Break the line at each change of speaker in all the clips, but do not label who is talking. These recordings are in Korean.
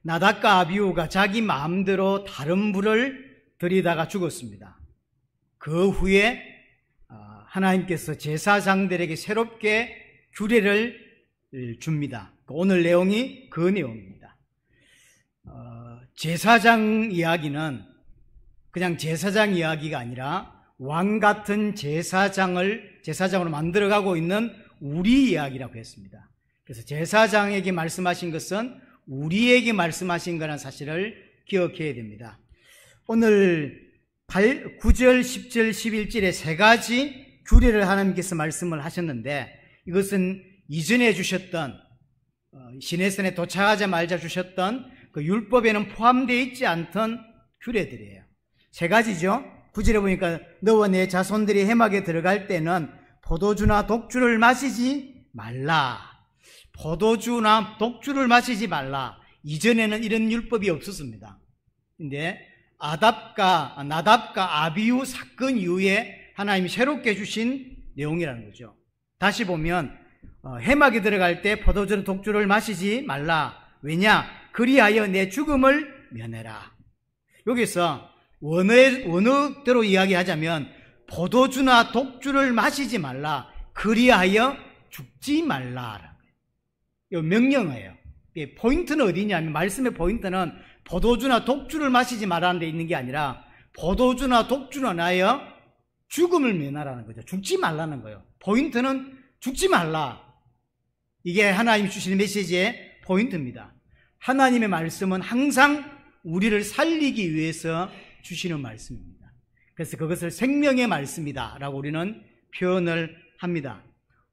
나답과 아비후가 자기 마음대로 다른 불을 들이다가 죽었습니다. 그 후에 하나님께서 제사장들에게 새롭게 규례를 줍니다. 오늘 내용이 그 내용입니다. 제사장 이야기는 그냥 제사장 이야기가 아니라 왕 같은 제사장으로 만들어가고 있는 우리 이야기라고 했습니다. 그래서 제사장에게 말씀하신 것은 우리에게 말씀하신 거라는 사실을 기억해야 됩니다. 오늘 9절, 10절, 11절에 세 가지 규례를 하나님께서 말씀을 하셨는데 이것은 이전에 주셨던 시내산에 도착하자마자 주셨던 그 율법에는 포함되어 있지 않던 규례들이에요. 세 가지죠. 9절에 보니까 너와 내 자손들이 해막에 들어갈 때는 포도주나 독주를 마시지 말라. 포도주나 독주를 마시지 말라. 이전에는 이런 율법이 없었습니다. 근데 나답과 아비후 사건 이후에 하나님이 새롭게 주신 내용이라는 거죠. 다시 보면 해막에 들어갈 때 포도주나 독주를 마시지 말라. 왜냐? 그리하여 내 죽음을 면해라. 여기서 원어대로 이야기하자면 포도주나 독주를 마시지 말라. 그리하여 죽지 말라. 이 명령어예요. 포인트는 어디냐면 말씀의 포인트는 포도주나 독주를 마시지 말라는 데 있는 게 아니라 포도주나 독주는 하여 죽음을 면하라는 거죠. 죽지 말라는 거예요. 포인트는 죽지 말라. 이게 하나님이 주시는 메시지의 포인트입니다. 하나님의 말씀은 항상 우리를 살리기 위해서 주시는 말씀입니다. 그래서 그것을 생명의 말씀이다 라고 우리는 표현을 합니다.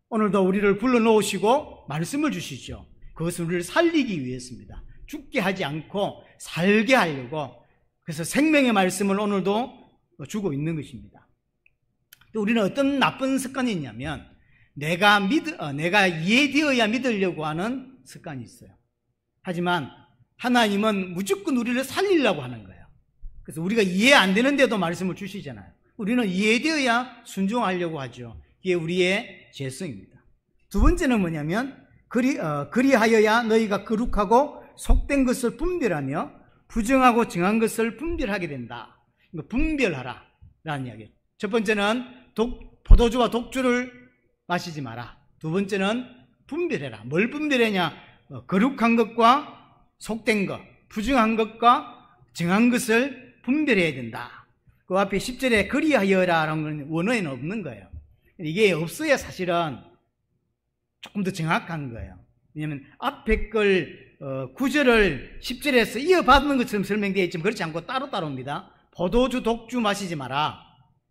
오늘도 우리를 불러놓으시고 말씀을 주시죠. 그것은 우리를 살리기 위해서입니다. 죽게 하지 않고 살게 하려고. 그래서 생명의 말씀을 오늘도 주고 있는 것입니다. 또 우리는 어떤 나쁜 습관이 있냐면 내가 이해되어야 믿으려고 하는 습관이 있어요. 하지만 하나님은 무조건 우리를 살리려고 하는 거예요. 그래서 우리가 이해 안 되는데도 말씀을 주시잖아요. 우리는 이해되어야 순종하려고 하죠. 이게 우리의 죄성입니다. 두 번째는 뭐냐면 그리하여야 너희가 거룩하고 속된 것을 분별하며 부정하고 정한 것을 분별하게 된다. 분별하라 라는 이야기예요. 첫 번째는 포도주와 독주를 마시지 마라. 두 번째는 분별해라. 뭘 분별하냐? 거룩한 것과 속된 것, 부정한 것과 정한 것을 분별해야 된다. 그 앞에 10절에 그리하여라라는 건 원어에는 없는 거예요. 이게 없어야 사실은 조금 더 정확한 거예요. 왜냐하면 앞에 걸 9절을 10절에서 이어받는 것처럼 설명되어 있지만 그렇지 않고 따로따로입니다. 포도주, 독주 마시지 마라.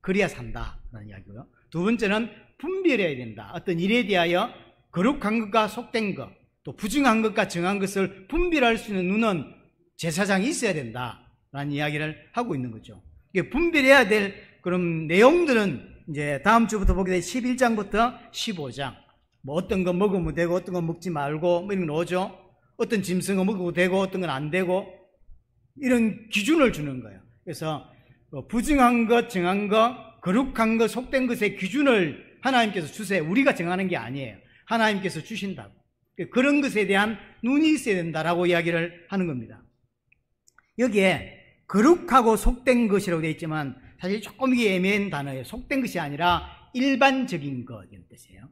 그래야 산다 라는 이야기고요. 두 번째는 분별해야 된다. 어떤 일에 대하여 거룩한 것과 속된 것, 또 부정한 것과 정한 것을 분별할 수 있는 눈은 제사장이 있어야 된다라는 이야기를 하고 있는 거죠. 이게 분별해야 될 그런 내용들은 이제 다음 주부터 보게 될 11장부터 15장. 뭐 어떤 거 먹으면 되고 어떤 거 먹지 말고 뭐 이런 거 나오죠. 어떤 짐승은 먹어도 되고 어떤 건 안 되고 이런 기준을 주는 거예요. 그래서 부정한 것, 정한 것, 거룩한 것, 속된 것의 기준을 하나님께서 주세요. 우리가 정하는 게 아니에요. 하나님께서 주신다고. 그런 것에 대한 눈이 있어야 된다라고 이야기를 하는 겁니다. 여기에 거룩하고 속된 것이라고 되어 있지만 사실 조금 이게 애매한 단어예요. 속된 것이 아니라 일반적인 것 이런 뜻이에요.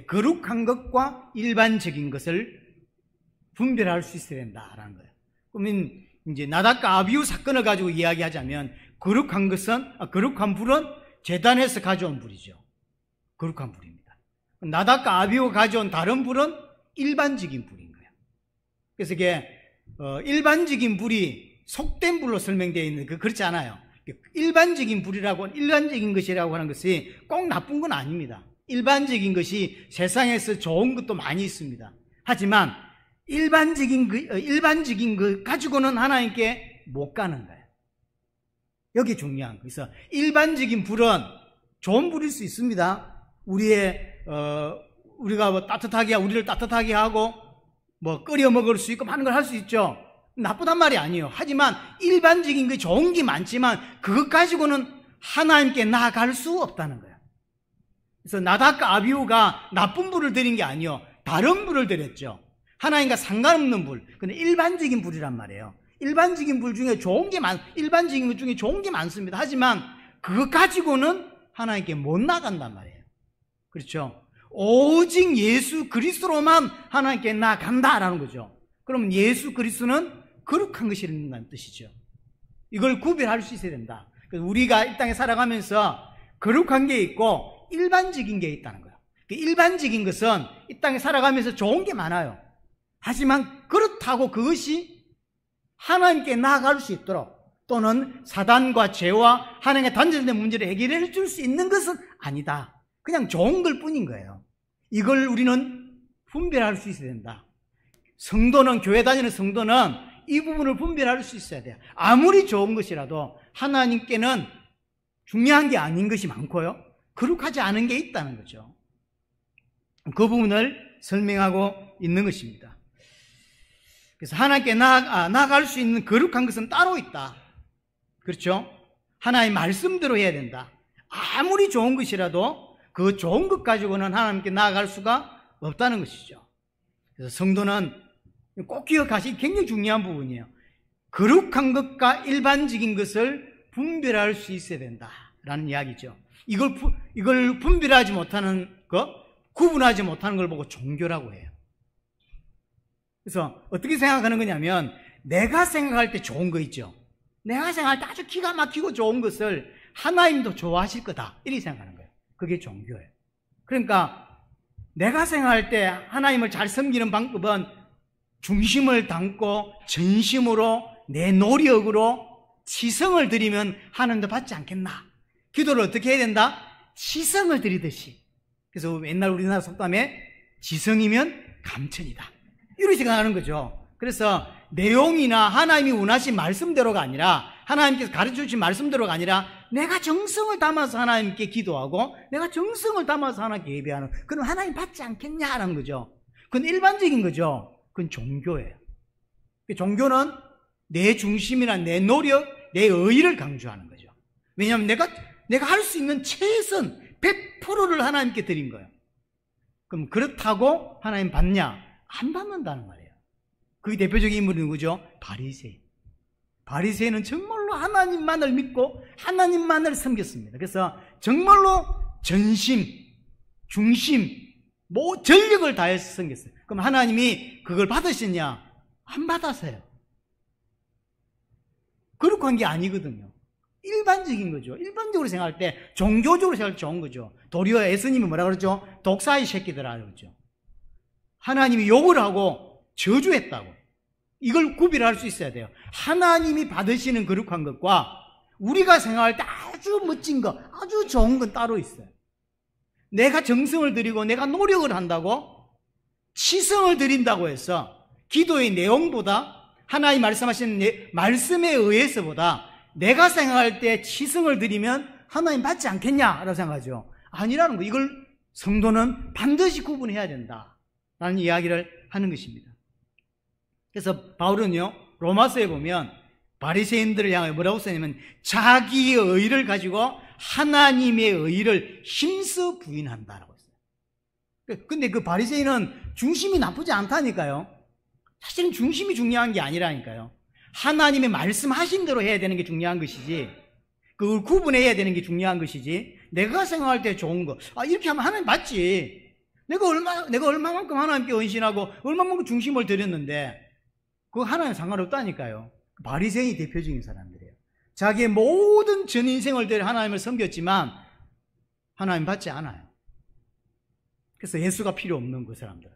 거룩한 것과 일반적인 것을 분별할 수 있어야 된다라는 거예요. 그러면 이제 나답과 아비후 사건을 가지고 이야기하자면 거룩한 불은 제단에서 가져온 불이죠. 거룩한 불입니다. 나답과 아비후가 가져온 다른 불은 일반적인 불인 거예요. 그래서 이게 일반적인 불이 속된 불로 설명되어 있는 그렇지 않아요. 일반적인 것이라고 하는 것이 꼭 나쁜 건 아닙니다. 일반적인 것이 세상에서 좋은 것도 많이 있습니다. 하지만 일반적인 것 가지고는 하나님께 못 가는 거예요. 여기 중요한 거. 그래서 일반적인 불은 좋은 불일 수 있습니다. 우리가 우리를 따뜻하게 하고 뭐 끓여 먹을 수 있고 많은 걸 할 수 있죠. 나쁘단 말이 아니에요. 하지만 일반적인 게 좋은 게 많지만 그것 가지고는 하나님께 나아갈 수 없다는 거예요. 그래서 나답과 아비후가 나쁜 불을 드린 게 아니에요. 다른 불을 드렸죠. 하나님과 상관없는 불, 근데 일반적인 불이란 말이에요. 일반적인 불 중에 일반적인 것 중에 좋은 게 많습니다. 하지만 그거 가지고는 하나님께 못 나간단 말이에요. 그렇죠? 오직 예수 그리스도로만 하나님께 나간다라는 거죠. 그럼 예수 그리스도는 거룩한 것이라는 뜻이죠. 이걸 구별할 수 있어야 된다. 우리가 이 땅에 살아가면서 거룩한 게 있고 일반적인 게 있다는 거예요. 일반적인 것은 이 땅에 살아가면서 좋은 게 많아요. 하지만 그렇다고 그것이 하나님께 나아갈 수 있도록 또는 사단과 죄와 하나님과 단절된 문제를 해결해 줄 수 있는 것은 아니다. 그냥 좋은 걸 뿐인 거예요. 이걸 우리는 분별할 수 있어야 된다. 성도는, 교회 다니는 성도는 이 부분을 분별할 수 있어야 돼요. 아무리 좋은 것이라도 하나님께는 중요한 게 아닌 것이 많고요. 거룩하지 않은 게 있다는 거죠. 그 부분을 설명하고 있는 것입니다. 그래서 하나님께 나아갈 수 있는 거룩한 것은 따로 있다. 그렇죠? 하나님의 말씀대로 해야 된다. 아무리 좋은 것이라도 그 좋은 것 가지고는 하나님께 나아갈 수가 없다는 것이죠. 그래서 성도는 꼭 기억하시기 굉장히 중요한 부분이에요. 거룩한 것과 일반적인 것을 분별할 수 있어야 된다라는 이야기죠. 이걸 분별하지 못하는 것, 구분하지 못하는 걸 보고 종교라고 해요. 그래서 어떻게 생각하는 거냐면 내가 생각할 때 좋은 거 있죠. 내가 생각할 때 아주 기가 막히고 좋은 것을 하나님도 좋아하실 거다, 이렇게 생각하는 거예요. 그게 종교예요. 그러니까 내가 생각할 때 하나님을 잘 섬기는 방법은 중심을 담고 전심으로 내 노력으로 치성을 드리면 하나님도 받지 않겠나. 기도를 어떻게 해야 된다? 치성을 드리듯이. 그래서 옛날 우리나라 속담에 지성이면 감천이다, 이렇게 생각하는 거죠. 그래서 내용이나 하나님이 원하신 말씀대로가 아니라, 하나님께서 가르쳐주신 말씀대로가 아니라 내가 정성을 담아서 하나님께 기도하고 내가 정성을 담아서 하나님께 예배하는, 그럼 하나님 받지 않겠냐라는 거죠. 그건 일반적인 거죠. 그건 종교예요. 종교는 내 중심이나 내 노력, 내 의의를 강조하는 거죠. 왜냐하면 내가 할 수 있는 최선 100%를 하나님께 드린 거예요. 그럼 그렇다고 하나님 받냐? 안 받는다는 말이에요. 그게 대표적인 인물이 누구죠? 바리새인. 바리새인은 정말로 하나님만을 믿고 하나님만을 섬겼습니다. 그래서 정말로 전심, 중심, 전력을 다해서 섬겼어요. 그럼 하나님이 그걸 받으셨냐? 안 받았어요. 거룩한 게 아니거든요. 일반적인 거죠. 일반적으로 생각할 때, 종교적으로 생각할 때 좋은 거죠. 도리어 예수님이 뭐라 그러죠? 독사의 새끼들아 그러죠. 하나님이 욕을 하고 저주했다고. 이걸 구별할 수 있어야 돼요. 하나님이 받으시는 거룩한 것과 우리가 생각할 때 아주 멋진 것, 아주 좋은 건 따로 있어요. 내가 정성을 들이고 내가 노력을 한다고, 치성을 드린다고 해서 기도의 내용보다, 하나님 말씀하시는 말씀에 의해서보다 내가 생각할 때 치성을 드리면 하나님 받지 않겠냐라고 생각하죠. 아니라는 거. 이걸 성도는 반드시 구분해야 된다라는 이야기를 하는 것입니다. 그래서 바울은요, 로마서에 보면 바리새인들을 향해 뭐라고 쓰냐면 자기의 의의를 가지고 하나님의 의의를 힘써 부인한다라고 했어요. 근데 그 바리새인은 중심이 나쁘지 않다니까요. 사실은 중심이 중요한 게 아니라니까요. 하나님의 말씀하신 대로 해야 되는 게 중요한 것이지, 그걸 구분해야 되는 게 중요한 것이지, 내가 생각할 때 좋은 거, 이렇게 하면 하나님 맞지. 내가 얼마만큼 하나님께 헌신하고 얼마만큼 중심을 드렸는데 그거 하나님 상관없다니까요. 바리새인이 대표적인 사람들이에요. 자기의 모든 전 인생을 들여 하나님을 섬겼지만 하나님 받지 않아요. 그래서 예수가 필요 없는 그 사람들.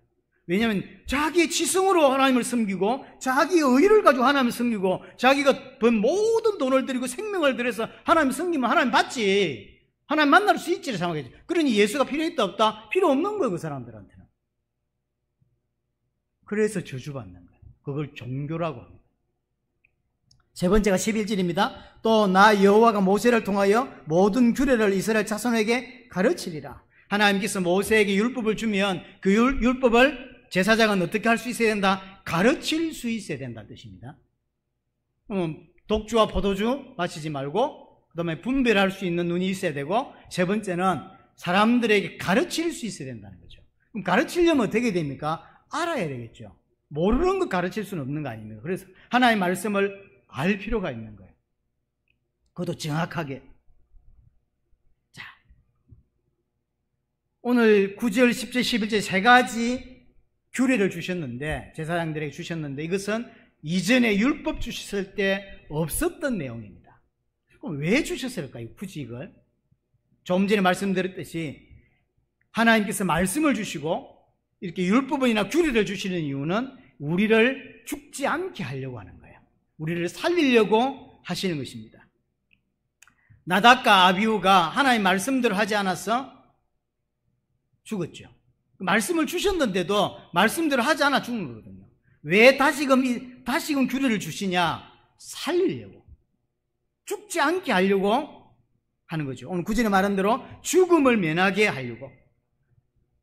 왜냐하면 자기의 지성으로 하나님을 섬기고 자기의 의를 가지고 하나님을 섬기고 자기가 번 모든 돈을 들이고 생명을 들여서 하나님을 섬기면 하나님 받지. 하나님 만날 수 있지를 생각하겠지. 그러니 예수가 필요했다 없다? 필요 없는 거예요, 그 사람들한테는. 그래서 저주받는 거예요. 그걸 종교라고 합니다. 세 번째가 11절입니다. 또 나 여호와가 모세를 통하여 모든 규례를 이스라엘 자손에게 가르치리라. 하나님께서 모세에게 율법을 주면 그 율법을 제사장은 어떻게 할 수 있어야 된다? 가르칠 수 있어야 된다는 뜻입니다. 독주와 포도주 마시지 말고, 그 다음에 분별할 수 있는 눈이 있어야 되고, 세 번째는 사람들에게 가르칠 수 있어야 된다는 거죠. 그럼 가르치려면 어떻게 됩니까? 알아야 되겠죠. 모르는 것 가르칠 수는 없는 거 아닙니까? 그래서 하나님의 말씀을 알 필요가 있는 거예요. 그것도 정확하게. 자, 오늘 9절, 10절, 11절 세 가지 규례를 주셨는데, 제사장들에게 주셨는데, 이것은 이전에 율법 주셨을 때 없었던 내용입니다. 그럼 왜 주셨을까요? 굳이 이걸? 좀 전에 말씀드렸듯이 하나님께서 말씀을 주시고 이렇게 율법이나 규례를 주시는 이유는 우리를 죽지 않게 하려고 하는 거예요. 우리를 살리려고 하시는 것입니다. 나답과 아비후가 하나님 말씀대로 하지 않아서 죽었죠. 말씀을 주셨는데도 말씀대로 하지 않아 죽는 거거든요. 왜 다시금 규례를 주시냐? 살리려고. 죽지 않게 하려고 하는 거죠. 오늘 구절에 말한 대로 죽음을 면하게 하려고.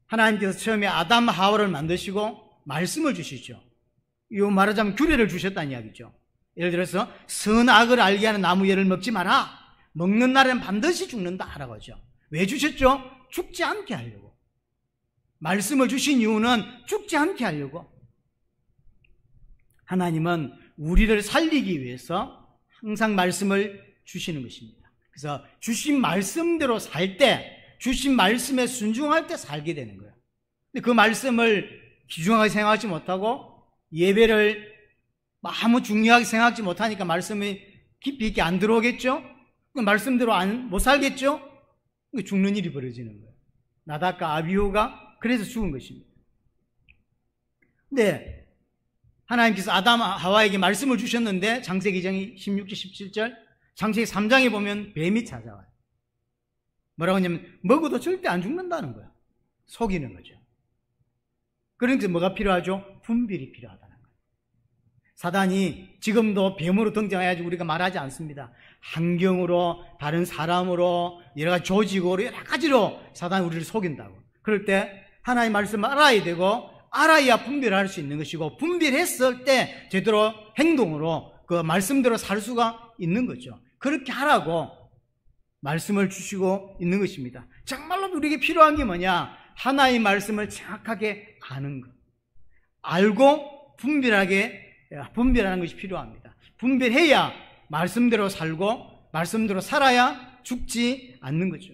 하나님께서 처음에 아담 하와를 만드시고 말씀을 주시죠. 이거 말하자면 규례를 주셨다는 이야기죠. 예를 들어서 선악을 알게 하는 나무 열을 먹지 마라. 먹는 날에는 반드시 죽는다 라고 하죠. 왜 주셨죠? 죽지 않게 하려고. 말씀을 주신 이유는 죽지 않게 하려고. 하나님은 우리를 살리기 위해서 항상 말씀을 주시는 것입니다. 그래서 주신 말씀대로 살 때, 주신 말씀에 순종할 때 살게 되는 거예요. 근데 그 말씀을 귀중하게 생각하지 못하고 예배를 아무 중요하게 생각하지 못하니까 말씀이 깊이 있게 안 들어오겠죠? 그 말씀대로 못 살겠죠? 죽는 일이 벌어지는 거예요. 나답과 아비후가 그래서 죽은 것입니다. 근데 하나님께서 아담 하와에게 말씀을 주셨는데 창세기 16절 17절, 창세기 3장에 보면 뱀이 찾아와요. 뭐라고 하냐면 먹어도 절대 안 죽는다는 거예요. 속이는 거죠. 그러니까 뭐가 필요하죠? 분별이 필요하다는 거예요. 사단이 지금도 뱀으로 등장해야지 우리가 말하지 않습니다. 환경으로, 다른 사람으로, 여러 가지 조직으로, 여러 가지로 사단이 우리를 속인다고. 그럴 때 하나님의 말씀을 알아야 되고, 알아야 분별할 수 있는 것이고, 분별했을 때 제대로 행동으로 그 말씀대로 살 수가 있는 거죠. 그렇게 하라고 말씀을 주시고 있는 것입니다. 정말로 우리에게 필요한 게 뭐냐? 하나님의 말씀을 정확하게 아는 것. 알고 분별하는 것이 필요합니다. 분별해야 말씀대로 살고 말씀대로 살아야 죽지 않는 거죠.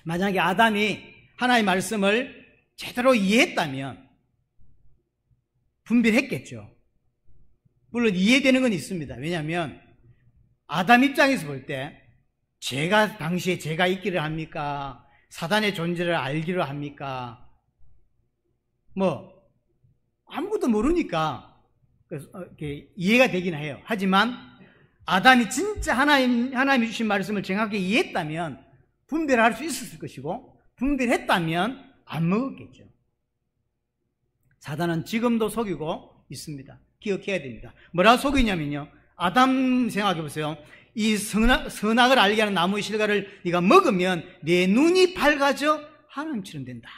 만약에 아담이 하나님의 말씀을 제대로 이해했다면 분별했겠죠. 물론 이해되는 건 있습니다. 왜냐하면 아담 입장에서 볼 때 당시에 죄가 있기를 합니까? 사단의 존재를 알기를 합니까? 아무것도 모르니까 이해가 되긴 해요. 하지만 아담이 진짜 하나님이 주신 말씀을 정확하게 이해했다면 분별할 수 있었을 것이고, 분별했다면 안 먹었겠죠. 사단은 지금도 속이고 있습니다. 기억해야 됩니다. 뭐라고 속이냐면요, 아담 생각해 보세요. 이 선악을 알게 하는 나무의 실과를 네가 먹으면 내 눈이 밝아져 하나님처럼 된다.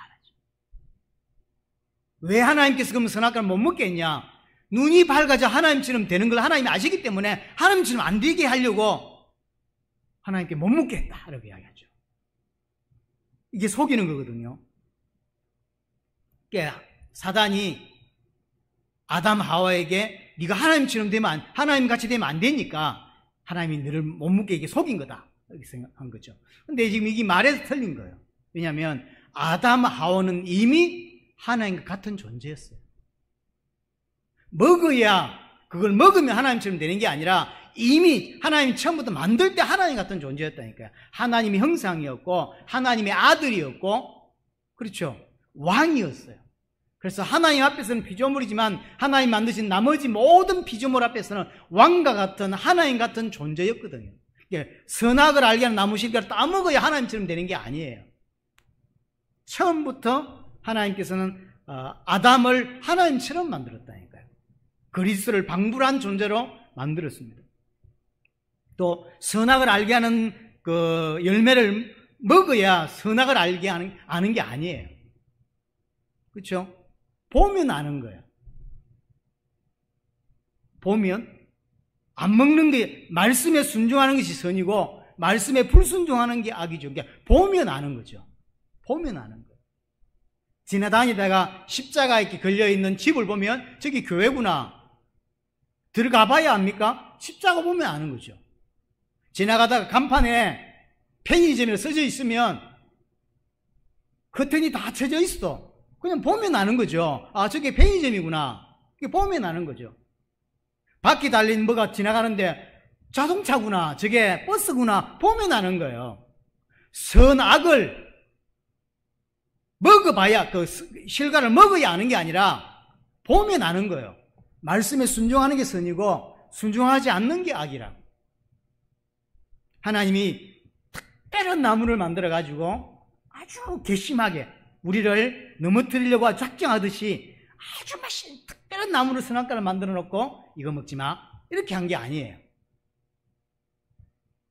왜 하나님께서 그러면 선악과를 못 먹겠냐? 눈이 밝아져 하나님처럼 되는 걸 하나님이 아시기 때문에 하나님처럼 안 되게 하려고 하나님께 못 먹겠다 라고 이야기하죠. 이게 속이는 거거든요. 그러니까 사단이 아담 하와에게 네가 하나님처럼 되면 하나님같이 되면 안 되니까 하나님이 너를 못 먹게 이게 속인 거다 이렇게 생각한 거죠. 근데 지금 이게 말에서 틀린 거예요. 왜냐하면 아담 하와는 이미 하나님과 같은 존재였어요. 그걸 먹으면 하나님처럼 되는 게 아니라 이미 하나님이 처음부터 만들 때 하나님 같은 존재였다니까요. 하나님의 형상이었고 하나님의 아들이었고, 그렇죠, 왕이었어요. 그래서 하나님 앞에서는 피조물이지만 하나님 만드신 나머지 모든 피조물 앞에서는 왕과 같은 하나님 같은 존재였거든요. 그러니까 선악을 알게 하는 나무 실과를 따먹어야 하나님처럼 되는 게 아니에요. 처음부터 하나님께서는 아담을 하나님처럼 만들었다니까요. 그리스도를 방불한 존재로 만들었습니다. 또 선악을 알게 하는 그 열매를 먹어야 선악을 알게 아는 게 아니에요. 그렇죠? 보면 아는 거예요. 보면 안 먹는 게, 말씀에 순종하는 것이 선이고 말씀에 불순종하는 게 악이죠. 그러니까 보면 아는 거죠. 보면 아는 거예요. 지나다니다가 십자가 이렇게 걸려있는 집을 보면 저기 교회구나. 들어가 봐야 합니까? 십자가 보면 아는 거죠. 지나가다가 간판에 편의점이라 써져 있으면 커튼이 다 쳐져 있어. 그냥 보면 아는 거죠. 아, 저게 편의점이구나. 이게 보면 아는 거죠. 바퀴 달린 뭐가 지나가는데 자동차구나. 저게 버스구나. 보면 아는 거예요. 선악을 먹어봐야, 그 실과를 먹어야 아는 게 아니라 보면 아는 거예요. 말씀에 순종하는 게 선이고 순종하지 않는 게 악이라고. 하나님이 특별한 나무를 만들어가지고 아주 괘씸하게 우리를 넘어뜨리려고 작정하듯이 아주 맛있는 특별한 나무를 선악과를 만들어 놓고 이거 먹지 마. 이렇게 한 게 아니에요.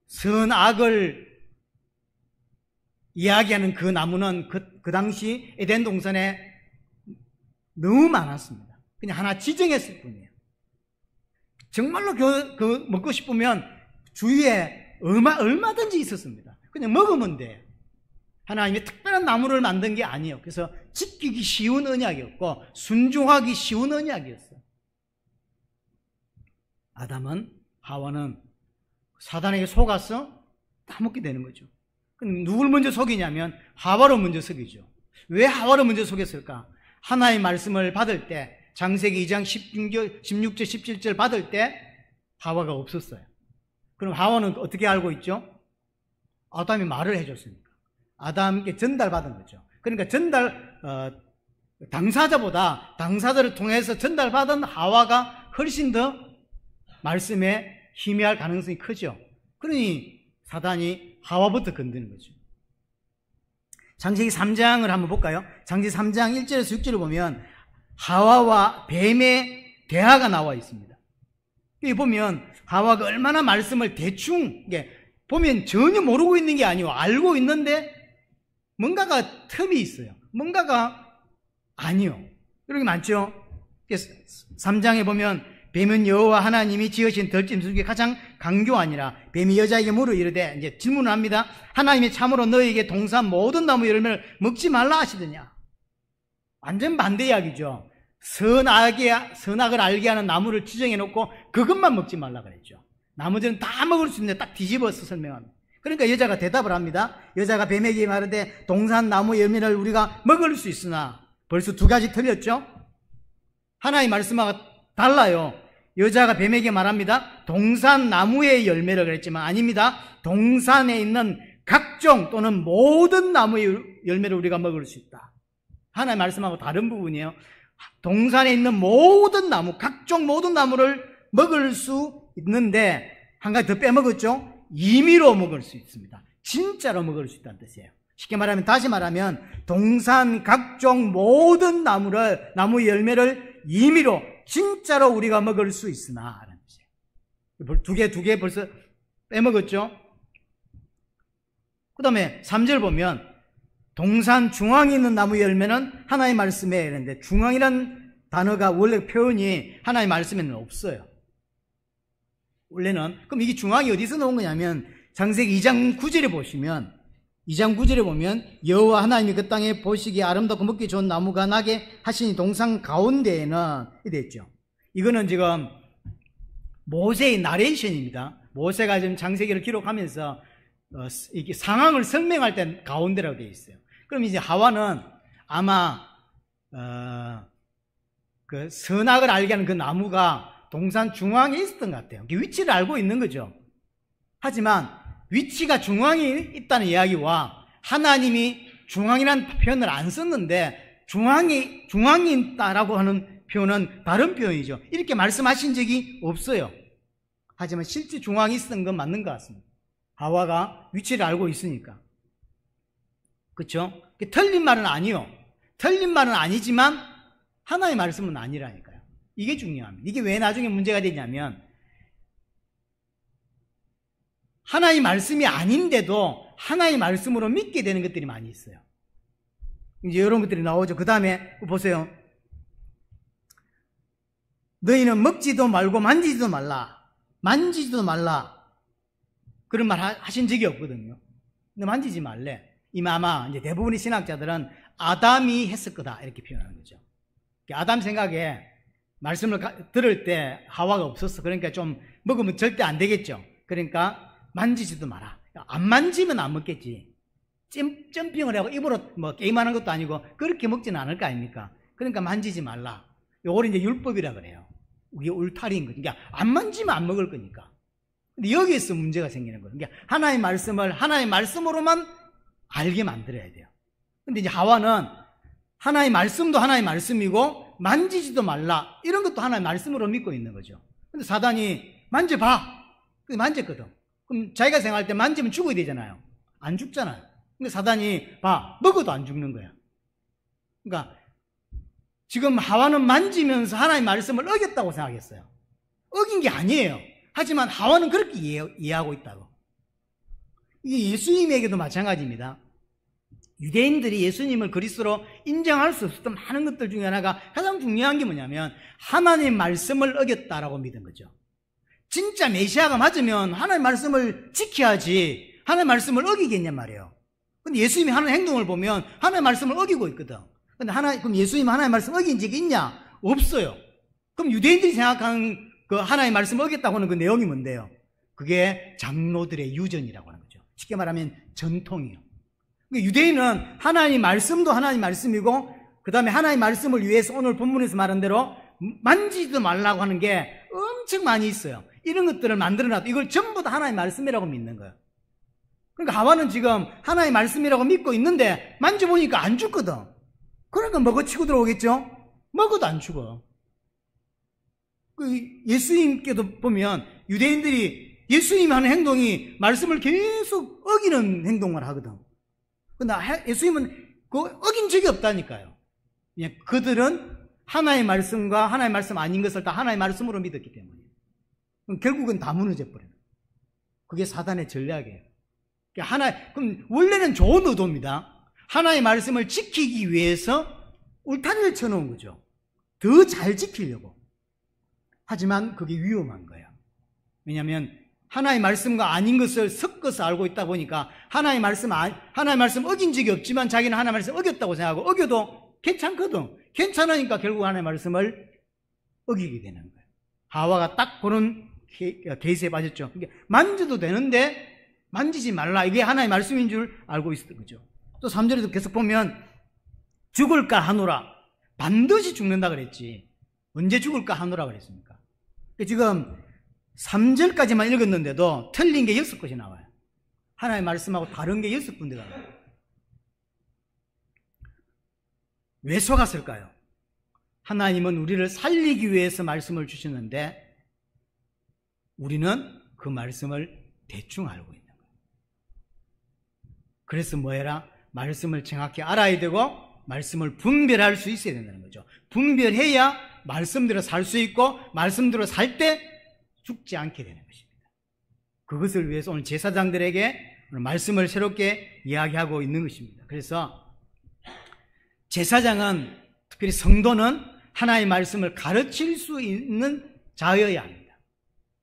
선악을 이야기하는 그 나무는 그 당시 에덴 동산에 너무 많았습니다. 그냥 하나 지정했을 뿐이에요. 정말로 그 먹고 싶으면 주위에 얼마든지 있었습니다. 그냥 먹으면 돼요. 하나님이 특별한 나무를 만든 게 아니에요. 그래서 지키기 쉬운 언약이었고 순종하기 쉬운 언약이었어요. 아담은, 하와는 사단에게 속아서 다 먹게 되는 거죠. 그럼 누굴 먼저 속이냐면 하와를 먼저 속이죠. 왜 하와를 먼저 속였을까? 하나의 말씀을 받을 때, 창세기 2장 16절 17절 받을 때 하와가 없었어요. 그럼 하와는 어떻게 알고 있죠? 아담이 말을 해줬으니까. 아담께 전달받은 거죠. 그러니까 당사자를 통해서 전달받은 하와가 훨씬 더 말씀에 희미할 가능성이 크죠. 그러니 사단이 하와부터 건드는 거죠. 창세기 3장을 한번 볼까요? 창세기 3장 1절에서 6절을 보면 하와와 뱀의 대화가 나와 있습니다. 여기 보면 하와가 얼마나 말씀을 대충, 보면 전혀 모르고 있는 게 아니고 알고 있는데 뭔가가 틈이 있어요. 뭔가가 아니요. 이렇게 많죠? 3장에 보면 뱀은 여호와 하나님이 지으신 들짐승 중에 가장 강교하니라. 뱀이 여자에게 물어 이르되, 이제 질문을 합니다. 하나님이 참으로 너에게 동산 모든 나무 열매를 먹지 말라 하시더냐? 완전 반대 이야기죠. 선악을 알게 하는 나무를 지정해 놓고 그것만 먹지 말라 그랬죠. 나머지는 다 먹을 수 있는데 딱 뒤집어서 설명합니다. 그러니까 여자가 대답을 합니다. 여자가 뱀에게 말하되 동산 나무 열매를 우리가 먹을 수 있으나, 벌써 두 가지 틀렸죠? 하나의 말씀하고 달라요. 여자가 뱀에게 말합니다. 동산 나무의 열매를 그랬지만 아닙니다. 동산에 있는 각종 또는 모든 나무의 열매를 우리가 먹을 수 있다. 하나의 말씀하고 다른 부분이에요. 동산에 있는 모든 나무, 각종 모든 나무를 먹을 수 있는데 한 가지 더 빼먹었죠? 임의로 먹을 수 있습니다. 진짜로 먹을 수 있다는 뜻이에요. 쉽게 말하면, 다시 말하면 동산 각종 모든 나무 열매를 임의로 진짜로 우리가 먹을 수 있으나 라는 뜻이에요. 두 개 벌써 빼먹었죠? 그 다음에 3절 보면 동산 중앙에 있는 나무 열매는 하나의 말씀에 이랬는데, 중앙이라는 단어가 원래 표현이 하나의 말씀에는 없어요. 원래는. 그럼 이게 중앙이 어디서 나온 거냐면 창세기 2장 9절에 보시면, 2장 9절에 보면 여호와 하나님이 그 땅에 보시기에 아름답고 먹기 좋은 나무가 나게 하시니 동산 가운데에는 이래 있죠. 이거는 지금 모세의 나레이션입니다. 모세가 지금 창세기를 기록하면서 이게 상황을 설명할 때 가운데라고 되어 있어요. 그럼 이제 하와는 아마 그 선악을 알게 하는 그 나무가 동산 중앙에 있었던 것 같아요. 위치를 알고 있는 거죠. 하지만 위치가 중앙에 있다는 이야기와 하나님이 중앙이라는 표현을 안 썼는데 중앙에 있다라고 하는 표현은 다른 표현이죠. 이렇게 말씀하신 적이 없어요. 하지만 실제 중앙에 있었던 건 맞는 것 같습니다. 하와가 위치를 알고 있으니까. 그렇죠? 틀린 말은 아니요. 틀린 말은 아니지만 하나의 말씀은 아니라니까요. 이게 중요합니다. 이게 왜 나중에 문제가 되냐면, 하나의 말씀이 아닌데도 하나의 말씀으로 믿게 되는 것들이 많이 있어요. 이제 이런 것들이 나오죠. 그 다음에 보세요. 너희는 먹지도 말고 만지지도 말라. 만지지도 말라. 그런 말 하신 적이 없거든요. 근데 만지지 말래. 아마 이제 대부분의 신학자들은 아담이 했을 거다 이렇게 표현하는 거죠. 아담 생각에 말씀을 들을 때 하와가 없었어. 그러니까 좀 먹으면 절대 안 되겠죠. 그러니까 만지지도 마라. 안 만지면 안 먹겠지. 점핑을 하고 입으로 뭐 게임하는 것도 아니고 그렇게 먹지는 않을 거 아닙니까? 그러니까 만지지 말라. 요걸 이제 율법이라 그래요. 이게 울타리인 거죠. 그러니까 안 만지면 안 먹을 거니까. 근데 여기에서 문제가 생기는 거예요. 그러니까 하나의 말씀을 하나의 말씀으로만 알게 만들어야 돼요. 근데 이제 하와는 하나의 말씀도 하나의 말씀이고 만지지도 말라 이런 것도 하나의 말씀으로 믿고 있는 거죠. 근데 사단이 만져봐. 만졌거든. 그럼 자기가 생각할 때 만지면 죽어야 되잖아요. 안 죽잖아요. 근데 사단이 봐. 먹어도 안 죽는 거야. 그러니까 지금 하와는 만지면서 하나의 말씀을 어겼다고 생각했어요. 어긴 게 아니에요. 하지만 하와는 그렇게 이해하고 있다고. 이게 예수님에게도 마찬가지입니다. 유대인들이 예수님을 그리스도로 인정할 수 없었던 많은 것들 중에 하나가 가장 중요한 게 뭐냐면 하나님의 말씀을 어겼다라고 믿은 거죠. 진짜 메시아가 맞으면 하나님의 말씀을 지켜야지 하나님의 말씀을 어기겠냔 말이에요. 근데 예수님이 하는 행동을 보면 하나님의 말씀을 어기고 있거든. 근데 그럼 예수님이 하나님의 말씀 어긴 적이 있냐? 없어요. 그럼 유대인들이 생각하는 그 하나님의 말씀을 어겼다고 하는 그 내용이 뭔데요? 그게 장로들의 유전이라고 하는 거죠. 쉽게 말하면 전통이요. 유대인은 하나님의 말씀도 하나님의 말씀이고 그 다음에 하나님의 말씀을 위해서 오늘 본문에서 말한 대로 만지지도 말라고 하는 게 엄청 많이 있어요. 이런 것들을 만들어놔도 이걸 전부 다 하나님의 말씀이라고 믿는 거예요. 그러니까 하와는 지금 하나님의 말씀이라고 믿고 있는데 만져보니까 안 죽거든. 그러니까 먹어치고 들어오겠죠? 먹어도 안 죽어. 예수님께도 보면 유대인들이 예수님이 하는 행동이 말씀을 계속 어기는 행동을 하거든. 근데 예수님은 그 어긴 적이 없다니까요. 그냥 그들은 하나의 말씀과 하나의 말씀 아닌 것을 다 하나의 말씀으로 믿었기 때문에. 그럼 결국은 다 무너져 버려요. 그게 사단의 전략이에요. 그럼 원래는 좋은 의도입니다. 하나의 말씀을 지키기 위해서 울타리를 쳐놓은 거죠. 더 잘 지키려고. 하지만 그게 위험한 거예요. 왜냐하면 하나의 말씀과 아닌 것을 섞어서 알고 있다 보니까 하나의 말씀 어긴 적이 없지만 자기는 하나의 말씀 어겼다고 생각하고 어겨도 괜찮거든. 괜찮으니까 결국 하나의 말씀을 어기게 되는 거예요. 하와가 딱 그런 케이스에 빠졌죠. 그러니까 만져도 되는데 만지지 말라. 이게 하나의 말씀인 줄 알고 있었던 거죠. 또 3절에도 계속 보면 죽을까 하노라. 반드시 죽는다 그랬지. 언제 죽을까 하노라 그랬습니까? 지금 3절까지만 읽었는데도 틀린 게 6곳이 나와요. 하나의 말씀하고 다른 게 6군데가 나와요. 왜 속았을까요? 하나님은 우리를 살리기 위해서 말씀을 주시는데 우리는 그 말씀을 대충 알고 있는 거예요. 그래서 뭐 해라? 말씀을 정확히 알아야 되고 말씀을 분별할 수 있어야 된다는 거죠. 분별해야 말씀대로 살 수 있고 말씀대로 살 때 죽지 않게 되는 것입니다. 그것을 위해서 오늘 제사장들에게 오늘 말씀을 새롭게 이야기하고 있는 것입니다. 그래서 제사장은, 특별히 성도는 하나의 말씀을 가르칠 수 있는 자여야 합니다.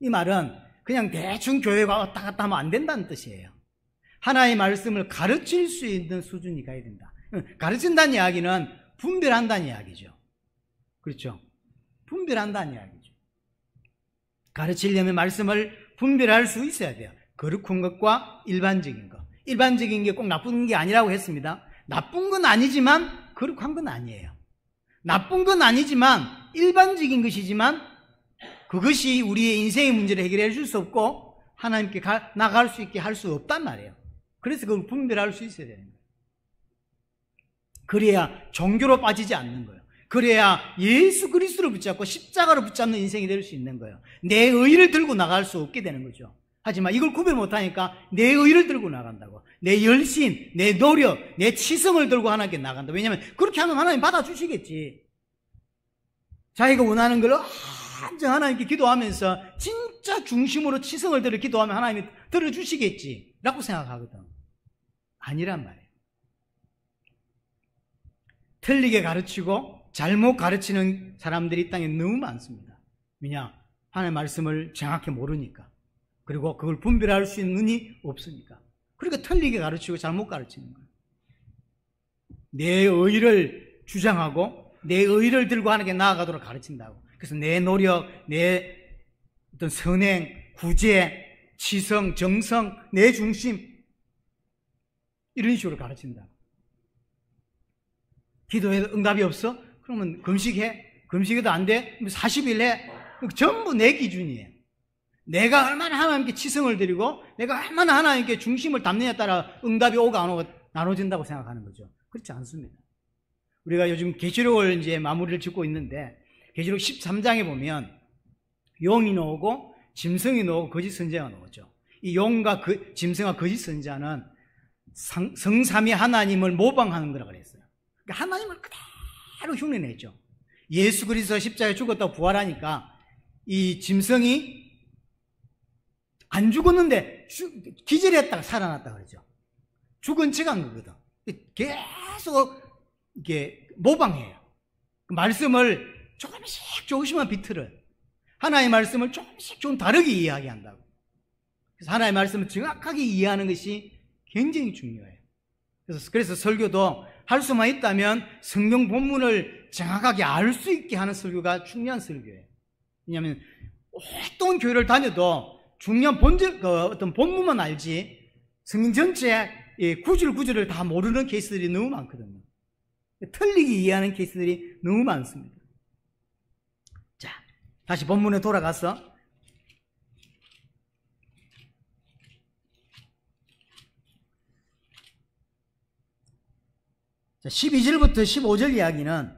이 말은 그냥 대충 교회가 왔다 갔다 하면 안 된다는 뜻이에요. 하나의 말씀을 가르칠 수 있는 수준이 가야 된다. 가르친다는 이야기는 분별한다는 이야기죠. 그렇죠? 분별한다는 이야기죠. 가르치려면 말씀을 분별할 수 있어야 돼요. 거룩한 것과 일반적인 것. 일반적인 게 꼭 나쁜 게 아니라고 했습니다. 나쁜 건 아니지만 거룩한 건 아니에요. 나쁜 건 아니지만 일반적인 것이지만 그것이 우리의 인생의 문제를 해결해 줄 수 없고 하나님께 나갈 수 있게 할 수 없단 말이에요. 그래서 그걸 분별할 수 있어야 되는 거예요. 그래야 종교로 빠지지 않는 거예요. 그래야 예수 그리스도를 붙잡고 십자가로 붙잡는 인생이 될 수 있는 거예요. 내 의를 들고 나갈 수 없게 되는 거죠. 하지만 이걸 구별 못하니까 내 의를 들고 나간다고. 내 열심, 내 노력, 내 치성을 들고 하나님께 나간다. 왜냐하면 그렇게 하면 하나님 받아주시겠지. 자기가 원하는 걸 완전 하나님께 기도하면서 진짜 중심으로 치성을 들여 기도하면 하나님이 들어주시겠지 라고 생각하거든. 아니란 말이에요. 틀리게 가르치고 잘못 가르치는 사람들이 이 땅에 너무 많습니다. 왜냐? 하나님의 말씀을 정확히 모르니까. 그리고 그걸 분별할 수 있는 눈이 없으니까. 그러니까 틀리게 가르치고 잘못 가르치는 거예요. 내 의의를 주장하고 내 의의를 들고 하나님께 나아가도록 가르친다고. 그래서 내 노력, 내 어떤 선행, 구제, 치성, 정성, 내 중심, 이런 식으로 가르친다. 기도해도 응답이 없어? 그러면 금식해? 금식해도 안 돼? 40일 해? 전부 내 기준이에요. 내가 얼마나 하나님께 치성을 드리고 내가 얼마나 하나님께 중심을 담느냐에 따라 응답이 오고 안 오고 나눠진다고 생각하는 거죠. 그렇지 않습니다. 우리가 요즘 계시록을 이제 마무리를 짓고 있는데 계시록 13장에 보면 용이 나오고 짐승이 나오고 거짓 선지자가 나오죠. 이 용과 짐승과 거짓 선지자는 성삼위 하나님을 모방하는 거라고 그랬어요. 그러니까 하나님을 그대로 흉내냈죠. 예수 그리스도 십자가에 죽었다고 부활하니까 이 짐승이 안 죽었는데 기절했다가 살아났다 그러죠. 죽은 척 한 거거든. 계속 이게 모방해요. 말씀을 조금씩만 비틀어요. 하나님의 말씀을 조금씩 좀 다르게 이해하게 한다고. 그래서 하나님의 말씀을 정확하게 이해하는 것이 굉장히 중요해요. 그래서 설교도 할 수만 있다면 성경 본문을 정확하게 알 수 있게 하는 설교가 중요한 설교예요. 왜냐하면 오랫동안 교회를 다녀도 중요한 어떤 본문만 알지 성경 전체 구절구절을 다 모르는 케이스들이 너무 많거든요. 틀리게 이해하는 케이스들이 너무 많습니다. 자, 다시 본문에 돌아가서 자, 12절부터 15절 이야기는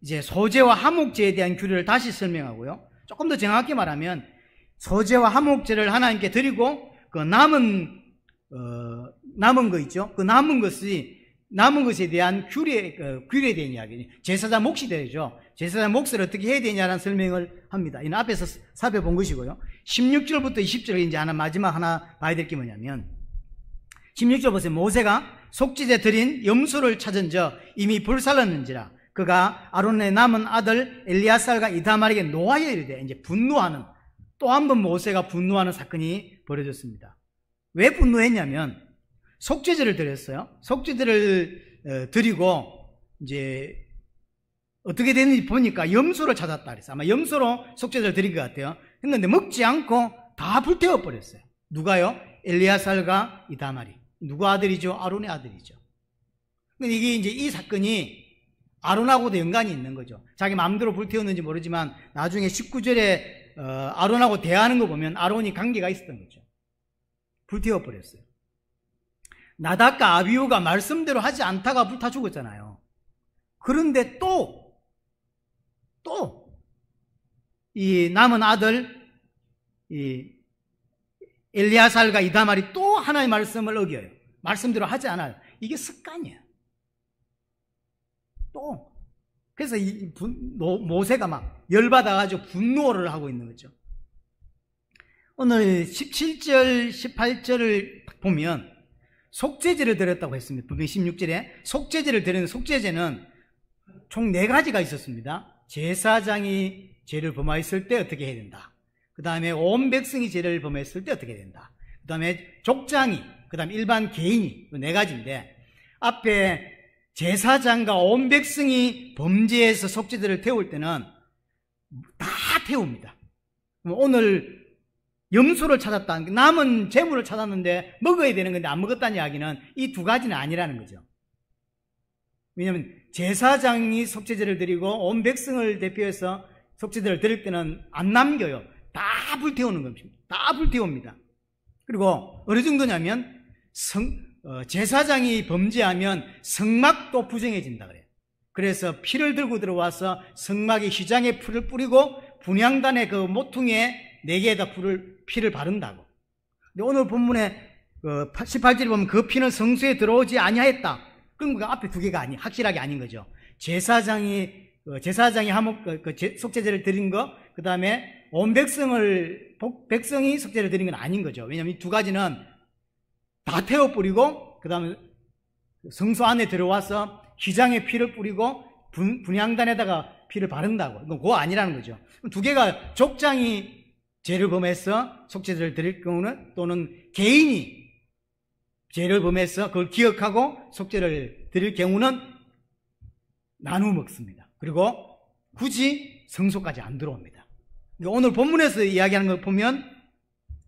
이제 소제와 화목제에 대한 규례를 다시 설명하고요. 조금 더 정확히 말하면 소제와 화목제를 하나님께 드리고 그 남은 거 있죠. 그 남은 것에 대한 규례에 대한 이야기. 제사장 몫이 되죠. 제사장 몫을 어떻게 해야 되냐라는 설명을 합니다. 이는 앞에서 살펴본 것이고요. 16절부터 20절 이제 마지막 하나 봐야 될 게 뭐냐면 16절 보세요. 모세가 속죄제 드린 염소를 찾은 저 이미 불살랐는지라 그가 아론의 남은 아들 엘리야살과 이다말에게 노하여 이르되 이제 분노하는 또 한 번 모세가 분노하는 사건이 벌어졌습니다. 왜 분노했냐면 속죄제를 드렸어요. 속죄제를 드리고 이제 어떻게 됐는지 보니까 염소를 찾았다 그랬어요. 아마 염소로 속죄제를 드린 것 같아요. 했는데 먹지 않고 다 불태워 버렸어요. 누가요? 엘리야살과 이다말이. 누구 아들이죠? 아론의 아들이죠. 근데 이게 이제 이 사건이 아론하고도 연관이 있는 거죠. 자기 마음대로 불태웠는지 모르지만 나중에 19절에 아론하고 대화하는 거 보면 아론이 관계가 있었던 거죠. 불태워 버렸어요. 나답과 아비후가 말씀대로 하지 않다가 불타 죽었잖아요. 그런데 또 이 남은 아들 이 엘리야살과 이다말이 또 하나님의 말씀을 어겨요. 말씀대로 하지 않아요. 이게 습관이에요. 또 그래서 모세가 막 열받아가지고 분노를 하고 있는 거죠. 오늘 17절, 18절을 보면 속죄제를 드렸다고 했습니다. 분명히 16절에 속죄제를 드리는 속죄제는 총 4가지가 있었습니다. 제사장이 죄를 범하였을 때 어떻게 해야 된다. 그 다음에 온 백성이 죄를 범했을 때 어떻게 된다. 그 다음에 족장이, 그 다음에 일반 개인이 4가지인데 앞에 제사장과 온 백성이 범죄해서 속죄제를 태울 때는 다 태웁니다. 오늘 염소를 찾았다. 남은 재물을 찾았는데 먹어야 되는 건데 안 먹었다는 이야기는 이 2가지는 아니라는 거죠. 왜냐하면 제사장이 속죄제를 드리고 온 백성을 대표해서 속죄제를 드릴 때는 안 남겨요. 다 불태우는 겁니다. 다 불태웁니다. 그리고 어느 정도냐면 제사장이 범죄하면 성막도 부정해진다 그래요. 그래서 피를 들고 들어와서 성막의 휘장에 풀을 뿌리고 분향단의 그 모퉁이에 4개에다 피를 바른다고. 근데 오늘 본문에 18절에 보면 그 피는 성소에 들어오지 아니하였다. 그럼 그 앞에 2개가 확실하게 아닌 거죠. 제사장이 속죄제를 드린 거, 그 다음에 온 백성이 속죄를 드린 건 아닌 거죠. 왜냐하면 이 2가지는 다 태워 뿌리고, 그 다음에 성소 안에 들어와서 휘장에 피를 뿌리고, 분향단에다가 피를 바른다고. 이건 그거 아니라는 거죠. 2개가 족장이 죄를 범해서 속죄제를 드릴 경우는 또는 개인이 죄를 범해서 그걸 기억하고 속죄를 드릴 경우는 나누어 먹습니다. 그리고 굳이 성소까지 안 들어옵니다. 오늘 본문에서 이야기하는 걸 보면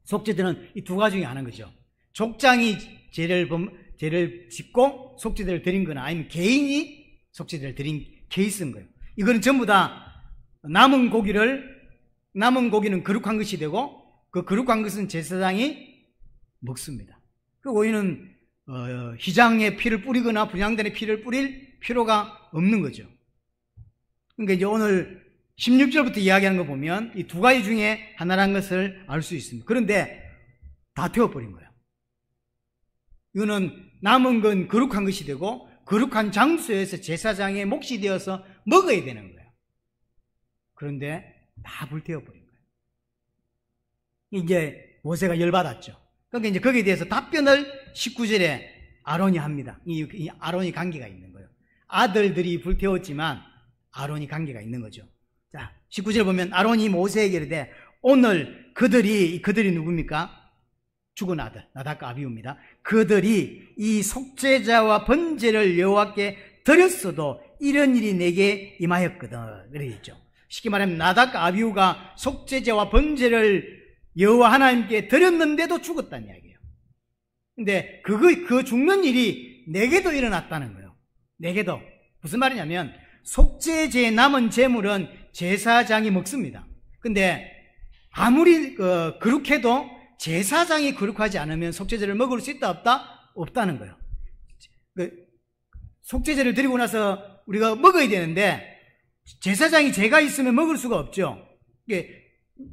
속죄제는 이 두 가지 중에 하나인 거죠. 족장이 죄를 짓고 속죄제를 드린 거나 아니면 개인이 속죄제를 드린 케이스인 거예요. 이거는 전부 다 남은 고기는 거룩한 것이 되고 그 거룩한 것은 제사장이 먹습니다. 그리고 이는 희장의 피를 뿌리거나 분향단의 피를 뿌릴 필요가 없는 거죠. 그러니까 이제 오늘 16절부터 이야기하는 거 보면 이 두 가지 중에 하나라는 것을 알 수 있습니다. 그런데 다 태워버린 거예요. 이거는 남은 건 거룩한 것이 되고 거룩한 장소에서 제사장의 몫이 되어서 먹어야 되는 거예요. 그런데 다 불태워버린 거예요. 이제 모세가 열받았죠. 그러니까 이제 거기에 대해서 답변을 19절에 아론이 합니다. 이 아론이 관계가 있는 거예요. 아들들이 불태웠지만 아론이 관계가 있는 거죠. 자, 19절 보면 아론이 모세에게 이르되 오늘 그들이 누굽니까? 죽은 아들 나답과 아비후입니다. 그들이 이 속죄자와 번제를 여호와께 드렸어도 이런 일이 내게 임하였거든. 그랬죠. 쉽게 말하면 나답과 아비후가 속죄제와 번제를 여호와 하나님께 드렸는데도 죽었다는 이야기예요. 근데 그 죽는 일이 내게도 일어났다는 거예요. 내게도. 무슨 말이냐면 속죄제에 남은 제물은 제사장이 먹습니다. 근데 아무리 거룩해도 제사장이 거룩하지 않으면 속죄제를 먹을 수 있다 없다? 없다는 거예요. 속죄제를 드리고 나서 우리가 먹어야 되는데 제사장이 죄가 있으면 먹을 수가 없죠.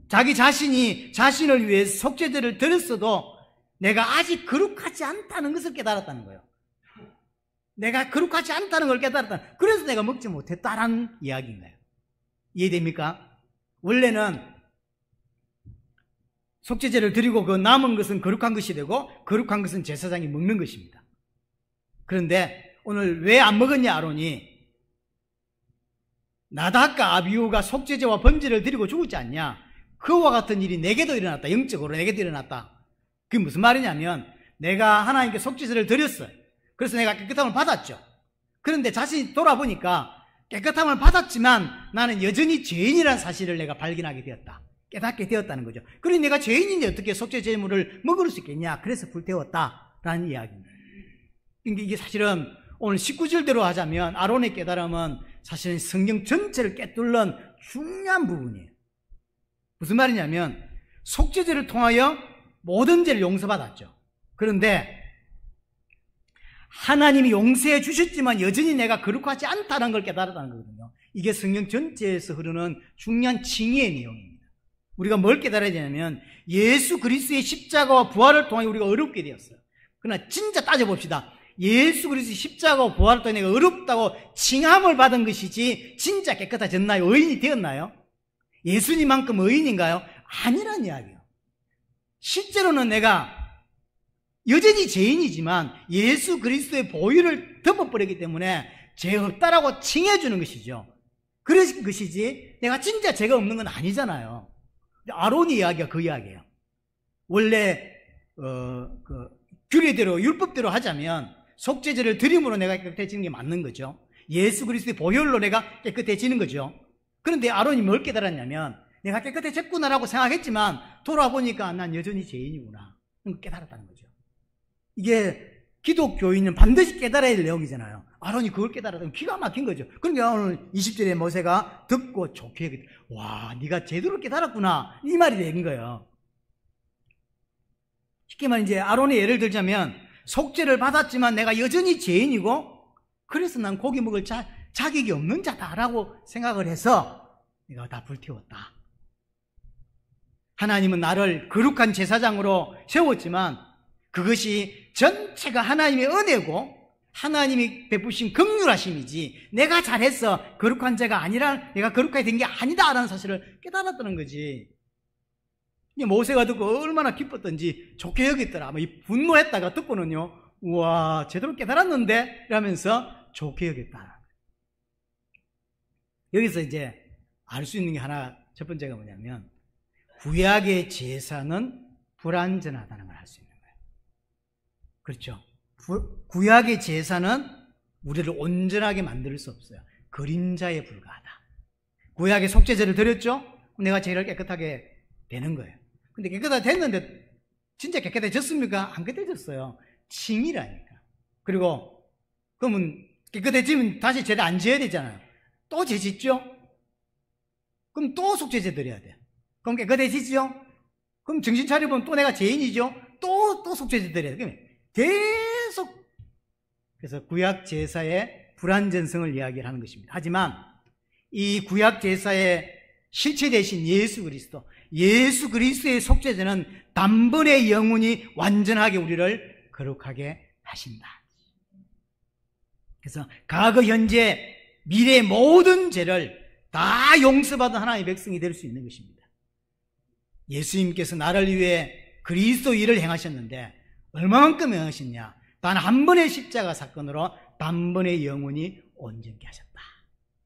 자기 자신을 위해서 속죄제를 드렸어도 내가 아직 거룩하지 않다는 것을 깨달았다는 거예요. 내가 거룩하지 않다는 걸 깨달았다. 그래서 내가 먹지 못했다라는 이야기인 거예요. 이해됩니까? 원래는 속죄제를 드리고 그 남은 것은 거룩한 것이 되고 거룩한 것은 제사장이 먹는 것입니다. 그런데 오늘 왜 안 먹었냐 아론이? 나답과 아비후가 속죄제와 번제를 드리고 죽었지 않냐? 그와 같은 일이 내게도 일어났다. 영적으로 내게도 일어났다. 그게 무슨 말이냐면 내가 하나님께 속죄제를 드렸어요. 그래서 내가 깨끗함을 받았죠. 그런데 자신이 돌아보니까 깨끗함을 받았지만 나는 여전히 죄인이라는 사실을 내가 발견하게 되었다. 깨닫게 되었다는 거죠. 그러니 내가 죄인인데 어떻게 속죄 제물을 먹을 수 있겠냐? 그래서 불태웠다라는 이야기입니다. 이게 사실은 오늘 19절대로 하자면 아론의 깨달음은 사실은 성경 전체를 꿰뚫는 중요한 부분이에요. 무슨 말이냐면 속죄제를 통하여 모든 죄를 용서받았죠. 그런데 하나님이 용서해 주셨지만 여전히 내가 거룩하지 않다는 걸 깨달았다는 거거든요. 이게 성경 전체에서 흐르는 중요한 칭의의 내용입니다. 우리가 뭘 깨달아야 되냐면 예수 그리스도의 십자가와 부활을 통해 우리가 어렵게 되었어요. 그러나 진짜 따져봅시다. 예수 그리스도의 십자가와 부활을 통해 내가 어렵다고 칭함을 받은 것이지 진짜 깨끗해졌나요? 의인이 되었나요? 예수님만큼 의인인가요? 아니란 이야기예요. 실제로는 내가 여전히 죄인이지만 예수 그리스도의 보혈을 덮어버렸기 때문에 죄 없다라고 칭해주는 것이죠. 그런 것이지 내가 진짜 죄가 없는 건 아니잖아요. 아론의 이야기가 그 이야기예요. 원래 규례대로 율법대로 하자면 속죄제를 드림으로 내가 깨끗해지는 게 맞는 거죠. 예수 그리스도의 보혈로 내가 깨끗해지는 거죠. 그런데 아론이 뭘 깨달았냐면 내가 깨끗해졌구나라고 생각했지만 돌아보니까 난 여전히 죄인이구나 깨달았다는 거죠. 이게 기독교인은 반드시 깨달아야 될 내용이잖아요. 아론이 그걸 깨달았다면 기가 막힌 거죠. 그러니까 오늘 20절에 모세가 듣고 좋게 여기다. 와, 네가 제대로 깨달았구나 이 말이 된 거예요. 쉽게 말해 이제 아론의 예를 들자면 속죄를 받았지만 내가 여전히 죄인이고 그래서 난 고기 먹을 자격이 없는 자다라고 생각을 해서 내가 다 불태웠다. 하나님은 나를 거룩한 제사장으로 세웠지만 그것이 전체가 하나님의 은혜고 하나님이 베푸신 긍휼하심이지 내가 잘해서 거룩한 자가 아니라 내가 거룩하게 된 게 아니다라는 사실을 깨달았다는 거지. 모세가 듣고 얼마나 기뻤던지 좋게 여겼더라. 아마 분노했다가 듣고는요, 우와 제대로 깨달았는데 이러면서 좋게 여겼다. 여기서 이제 알 수 있는 게 하나, 첫 번째가 뭐냐면 구약의 제사는 불완전하다는 걸 알 수 있는 거예요. 그렇죠? 구약의 제사는 우리를 온전하게 만들 수 없어요. 그림자에 불과하다. 구약의 속죄제를 드렸죠? 내가 죄를 깨끗하게 되는 거예요. 근데 깨끗하게 됐는데 진짜 깨끗해졌습니까? 안 깨끗해졌어요. 칭이라니까. 그리고 그러면 깨끗해지면 다시 죄를 안 지어야 되잖아요. 또 죄 짓죠? 그럼 또 속죄제 드려야 돼요. 그럼 깨끗해지죠? 그럼 정신 차려보면 또 내가 죄인이죠? 또 속죄제 드려야 돼요. 계속. 그래서 구약 제사의 불완전성을 이야기를 하는 것입니다. 하지만 이 구약 제사의 실체 대신 예수 그리스도의 속죄제는 단번에 영원히 완전하게 우리를 거룩하게 하신다. 그래서 과거, 현재, 미래의 모든 죄를 다 용서받은 하나님의 백성이 될 수 있는 것입니다. 예수님께서 나를 위해 그리스도 일을 행하셨는데 얼마만큼 행하셨냐? 단 한 번의 십자가 사건으로 단번에 영원히 온전케 하셨다.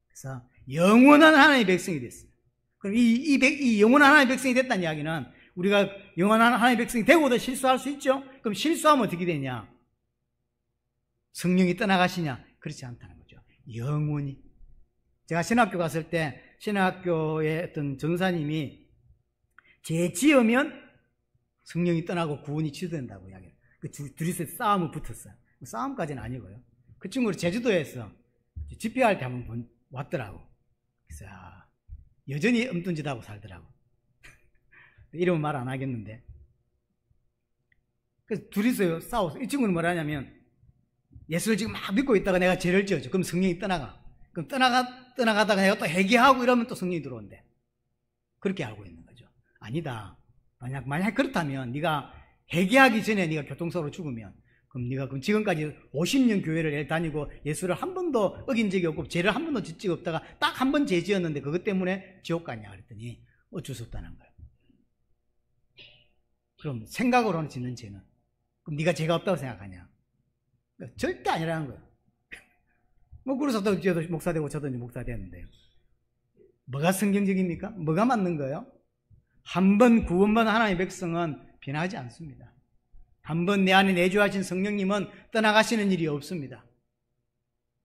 그래서 영원한 하나님의 백성이 됐어요. 그럼 이 영원한 하나님의 백성이 됐다는 이야기는 우리가 영원한 하나님의 백성이 되고도 실수할 수 있죠? 그럼 실수하면 어떻게 되냐? 성령이 떠나가시냐? 그렇지 않다는 거죠. 영원히. 제가 신학교 갔을 때 신학교의 어떤 전사님이 죄 지으면 성령이 떠나고 구원이 취소된다고 이야기해요. 그 둘이서 싸움을 붙었어요. 싸움까지는 아니고요. 그 친구를 제주도에서 집회할 때 한번 왔더라고. 그래서 여전히 엉뚱짓하고 살더라고. 이름은 말 안 하겠는데. 그래서 둘이서 싸웠어요. 이 친구는 뭐라 하냐면 예수를 지금 막 믿고 있다가 내가 죄를 지었죠. 그럼 성령이 떠나가. 그럼 떠나가다가 내가 또 회개하고 이러면 또 성령이 들어온대. 그렇게 알고 있는 거죠. 아니다. 만약 그렇다면 네가 회개하기 전에 네가 교통사고로 죽으면 그럼 지금까지 50년 교회를 다니고 예수를 한 번도 어긴 적이 없고 죄를 한 번도 짓지 없다가 딱 한 번 죄 지었는데 그것 때문에 지옥 가냐 그랬더니 어쩔 수 없다는 거예요. 그럼 생각으로는 짓는 죄는 그럼 네가 죄가 없다고 생각하냐? 절대 아니라는 거예요. 뭐 그래서 저도 목사 되고 저도 이제 목사 됐는데요. 뭐가 성경적입니까? 뭐가 맞는 거예요? 한 번 구원받은 하나님의 백성은 변하지 않습니다. 한 번 내 안에 내주하신 성령님은 떠나가시는 일이 없습니다.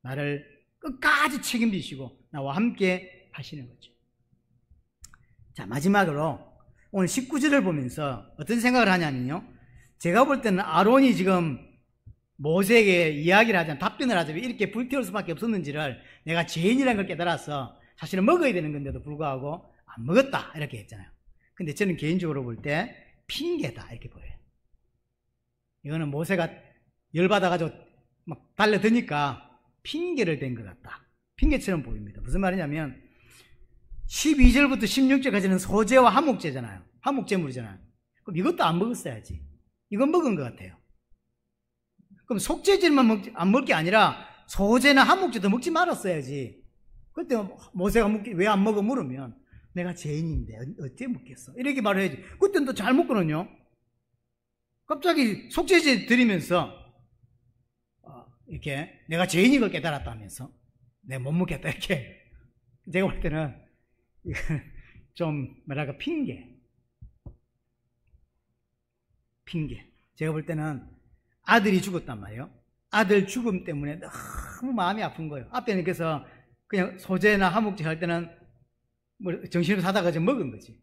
나를 끝까지 책임지시고 나와 함께 하시는 거죠. 자, 마지막으로 오늘 19절을 보면서 어떤 생각을 하냐면요. 제가 볼 때는 아론이 지금 모세에게 이야기를 하자면 답변을 하자면 이렇게 불태울 수밖에 없었는지를 내가 죄인이라는 걸 깨달아서 사실은 먹어야 되는 건데도 불구하고 안 먹었다 이렇게 했잖아요. 근데 저는 개인적으로 볼 때 핑계다 이렇게 보여요. 이거는 모세가 열받아가지고 막 달려드니까 핑계를 댄 것 같다. 핑계처럼 보입니다. 무슨 말이냐면 12절부터 16절까지는 소제와 화목제잖아요. 화목제물이잖아요. 그럼 이것도 안 먹었어야지. 이건 먹은 것 같아요. 그럼 속죄제만 안 먹을 게 아니라 소제나 화목제도 먹지 말았어야지. 그때 모세가 왜 안 먹어 물으면 내가 죄인인데 어떻게 먹겠어? 이렇게 말해야지. 그때는 또 잘 먹거든요. 갑자기 속죄제 드리면서 이렇게 내가 죄인인 걸 깨달았다면서 내가 못 먹겠다 이렇게. 제가 볼 때는 이건 좀 뭐랄까 핑계. 제가 볼 때는 아들이 죽었단 말이에요. 아들 죽음 때문에 너무 마음이 아픈 거예요. 앞에는 그래서 그냥 소제나 화목제 할 때는 뭐 정신을 사다가 좀 먹은 거지.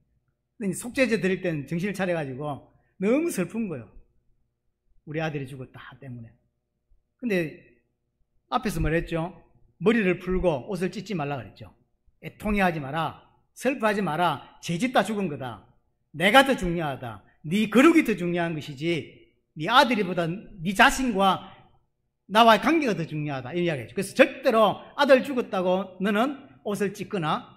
근데 속죄제 드릴 때는 정신을 차려가지고 너무 슬픈 거예요. 우리 아들이 죽었다 때문에. 근데 앞에서 뭐랬죠? 머리를 풀고 옷을 찢지 말라 그랬죠. 애통해하지 마라. 슬퍼하지 마라. 죄짓다 죽은 거다. 내가 더 중요하다. 네 거룩이 더 중요한 것이지 네 아들이보다 네 자신과 나와의 관계가 더 중요하다 이 이야기죠. 그래서 절대로 아들 죽었다고 너는 옷을 찢거나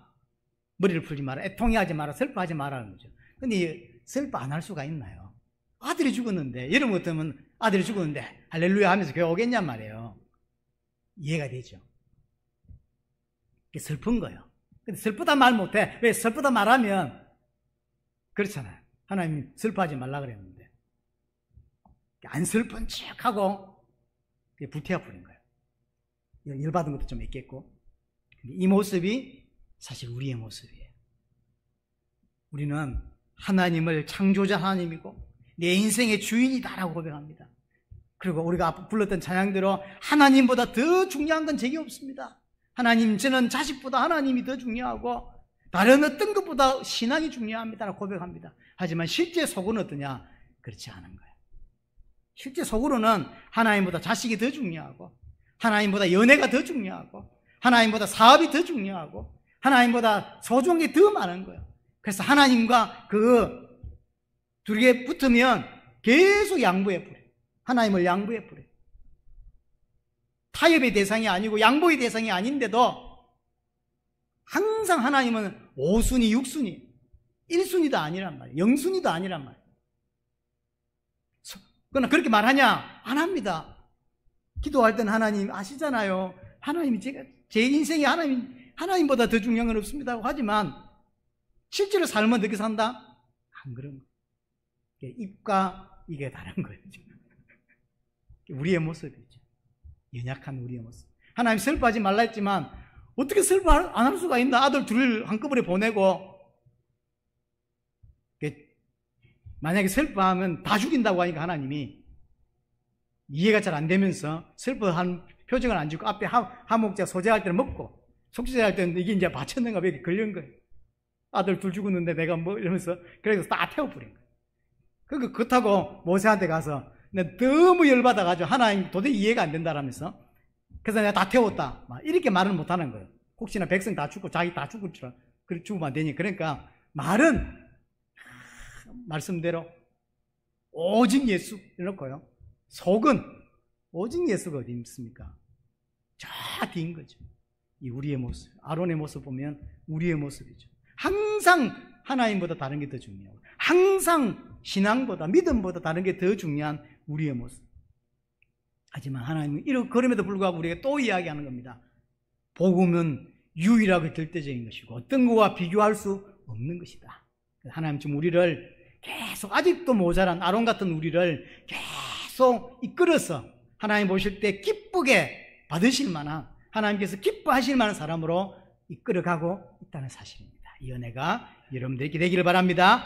머리를 풀지 마라. 애통해하지 마라. 슬퍼하지 마라는 거죠. 근데 슬퍼 안 할 수가 있나요? 아들이 죽었는데 여러분 같으면 아들이 죽었는데 할렐루야 하면서 교회 오겠냔 말이에요. 이해가 되죠. 슬픈 거예요. 근데 슬프다 말 못해. 왜? 슬프다 말하면 그렇잖아요. 하나님 슬퍼하지 말라 그랬는데 안 슬픈 척하고 불태워버린 거예요. 열받은 것도 좀 있겠고. 이 모습이 사실 우리의 모습이에요. 우리는 하나님을 창조자 하나님이고 내 인생의 주인이다라고 고백합니다. 그리고 우리가 불렀던 찬양대로 하나님보다 더 중요한 건 제게 없습니다. 하나님, 저는 자식보다 하나님이 더 중요하고 다른 어떤 것보다 신앙이 중요합니다라고 고백합니다. 하지만 실제 속은 어떠냐? 그렇지 않은 거예요. 실제 속으로는 하나님보다 자식이 더 중요하고, 하나님보다 연애가 더 중요하고, 하나님보다 사업이 더 중요하고, 하나님보다 소중한 게 더 많은 거예요. 그래서 하나님과 그 둘이 붙으면 계속 양보해 버려요. 하나님을 양보해 버려요. 타협의 대상이 아니고 양보의 대상이 아닌데도 항상 하나님은 5순위, 6순위, 1순위도 아니란 말이에요. 0순위도 아니란 말이에요. 그러나 그렇게 말하냐? 안 합니다. 기도할 때는 하나님 아시잖아요. 하나님이 제 인생에 하나님보다 더 중요한 건 없습니다. 하지만 실제로 삶은 어떻게 산다? 안 그런 거예요. 입과 이게 다른 거예요. 우리의 모습이죠. 연약한 우리의 모습. 하나님 슬퍼하지 말라 했지만 어떻게 슬퍼 안 할 수가 있나? 아들 둘을 한꺼번에 보내고 만약에 슬퍼하면 다 죽인다고 하니까 하나님이 이해가 잘 안 되면서 슬퍼한 표정을 안 짓고 앞에 하목자 소재할 때는 먹고 속죄할 때는 이게 이제 바쳤는가 왜 이렇게 걸린 거예요. 아들 둘 죽었는데 내가 뭐 이러면서 그래서 다 태워버린 거예요. 그러니까 그렇다고 모세한테 가서 내가 너무 열받아가지고 하나님 도저히 이해가 안 된다라면서 그래서 내가 다 태웠다 막 이렇게 말을 못하는 거예요. 혹시나 백성 다 죽고 자기 다 죽을 줄 그렇게 죽으면 안 되니. 그러니까 말은 말씀대로 오직 예수 이렇고요. 속은 오직 예수가 어디 있습니까? 저 뒤인 거죠. 이 우리의 모습, 아론의 모습 보면 우리의 모습이죠. 항상 하나님보다 다른 게 더 중요하고 항상 신앙보다 믿음보다 다른 게 더 중요한 우리의 모습. 하지만 하나님은 이렇게 그럼에도 불구하고 우리가 또 이야기하는 겁니다. 복음은 유일하고 절대적인 것이고 어떤 것과 비교할 수 없는 것이다. 하나님 지금 우리를 계속 아직도 모자란 아론 같은 우리를 계속 이끌어서 하나님 보실 때 기쁘게 받으실 만한, 하나님께서 기뻐하실 만한 사람으로 이끌어가고 있다는 사실입니다. 이 은혜가 여러분들에게 되기를 바랍니다.